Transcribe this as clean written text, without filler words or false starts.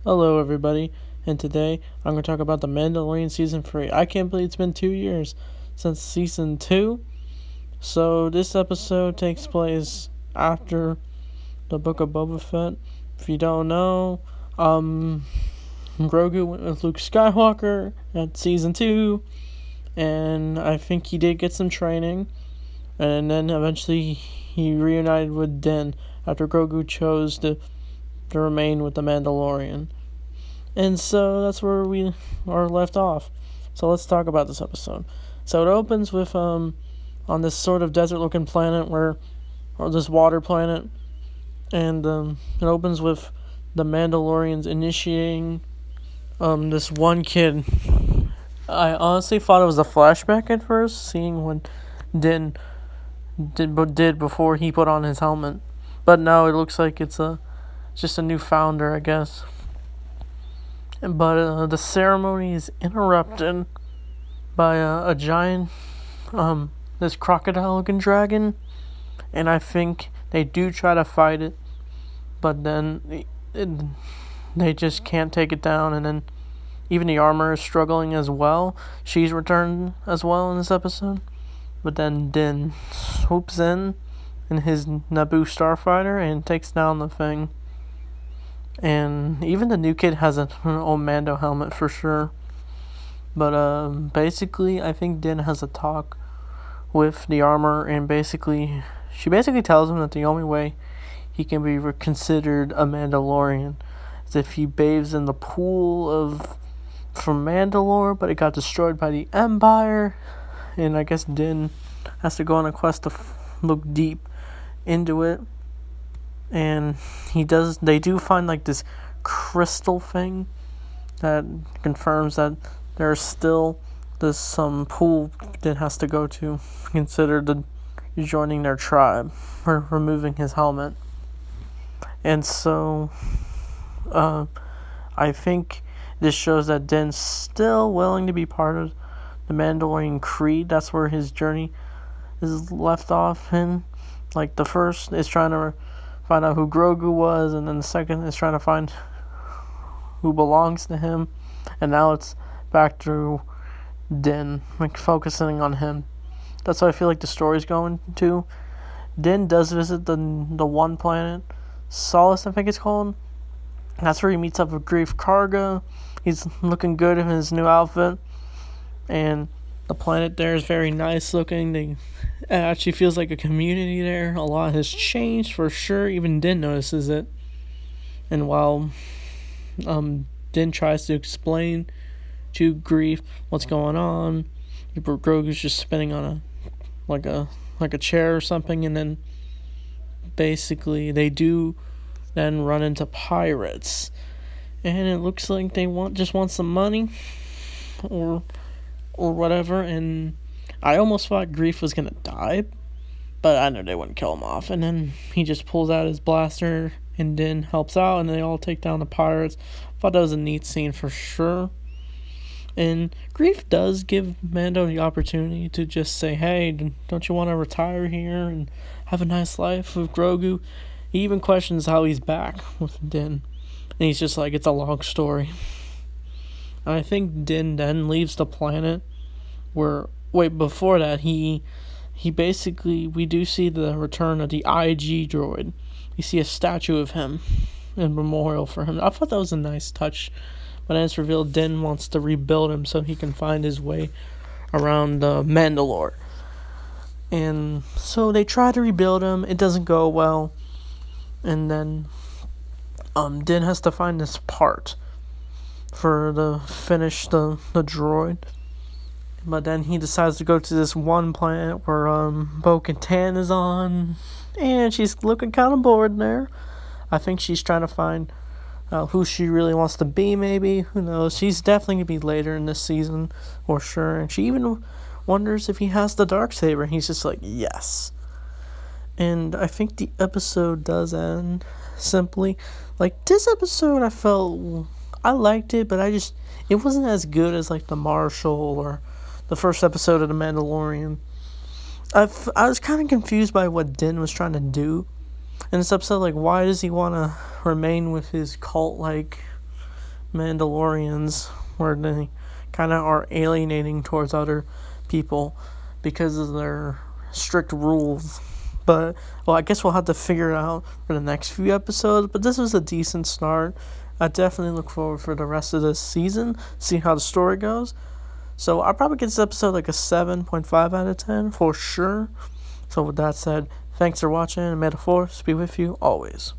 Hello, everybody, and today I'm going to talk about the Mandalorian Season 3. I can't believe it's been 2 years since Season 2, so this episode takes place after the Book of Boba Fett. If you don't know, Grogu went with Luke Skywalker at Season 2, and I think he did get some training, and then eventually he reunited with Din after Grogu chose to remain with the Mandalorian. And so that's where we are left off. So let's talk about this episode. So it opens with on this sort of desert-looking planet or this water planet, and it opens with the Mandalorians initiating this one kid. I honestly thought it was a flashback at first, seeing what Din did before he put on his helmet, but no, it looks like it's just a new founder, I guess. But the ceremony is interrupted by a giant, this crocodile-looking dragon, and I think they do try to fight it, but then they just can't take it down, and then even the armor is struggling as well. She's returned as well in this episode, but then Din swoops in his Naboo starfighter and takes down the thing. And even the new kid has an old Mando helmet for sure. But basically, I think Din has a talk with the armor, and she basically tells him that the only way he can be considered a Mandalorian is if he bathes in the pool from Mandalore, but it got destroyed by the Empire. And I guess Din has to go on a quest to look deep into it. And they do find like this crystal thing that confirms that there's still this pool that has to go to consider joining their tribe or removing his helmet. And so I think this shows that Din's still willing to be part of the Mandalorian creed. That's where his journey is left off in. Like, the first is trying to find out who Grogu was, and then the second is trying to find who belongs to him, and now it's back to Din, like focusing on him. That's what I feel like the story's going to. Din does visit the one planet, Solace, I think it's called. That's where he meets up with Grief Karga. He's looking good in his new outfit, and the planet there is very nice looking. It actually feels like a community there. A lot has changed for sure. Even Din notices it. And while Din tries to explain to Grief what's going on, Grogu's just spinning on a chair or something, and then basically they do then run into pirates. And it looks like they just want some money or whatever, and I almost thought Grief was gonna die, but I know they wouldn't kill him off. And then he just pulls out his blaster, and Din helps out, and they all take down the pirates. Thought that was a neat scene for sure. And Grief does give Mando the opportunity to just say, hey, don't you want to retire here and have a nice life with Grogu? He even questions how he's back with Din, and he's just like, it's a long story. And I think Din then leaves the planet before that, we do see the return of the IG droid. You see a statue of him, a memorial for him. I thought that was a nice touch, but as it's revealed, Din wants to rebuild him so he can find his way around Mandalore. And so they try to rebuild him, it doesn't go well, and then Din has to find this part to finish the droid. But then he decides to go to this one planet where Bo-Katan is on, and she's looking kind of bored there. I think she's trying to find who she really wants to be, maybe. Who knows? She's definitely going to be later in this season, for sure. And she even wonders if he has the Darksaber, and he's just like, yes. And I think the episode does end simply. Like, this episode, I liked it, but it wasn't as good as, like, The Marshal or the first episode of The Mandalorian. I was kind of confused by what Din was trying to do in this episode. Like, why does he want to remain with his cult-like Mandalorians, where they kind of are alienating towards other people because of their strict rules. But, well, I guess we'll have to figure it out for the next few episodes. But this was a decent start. I definitely look forward for the rest of this season, see how the story goes. So I'll probably get this episode like a 7.5 out of 10 for sure. So with that said, thanks for watching, and may the force be with you always.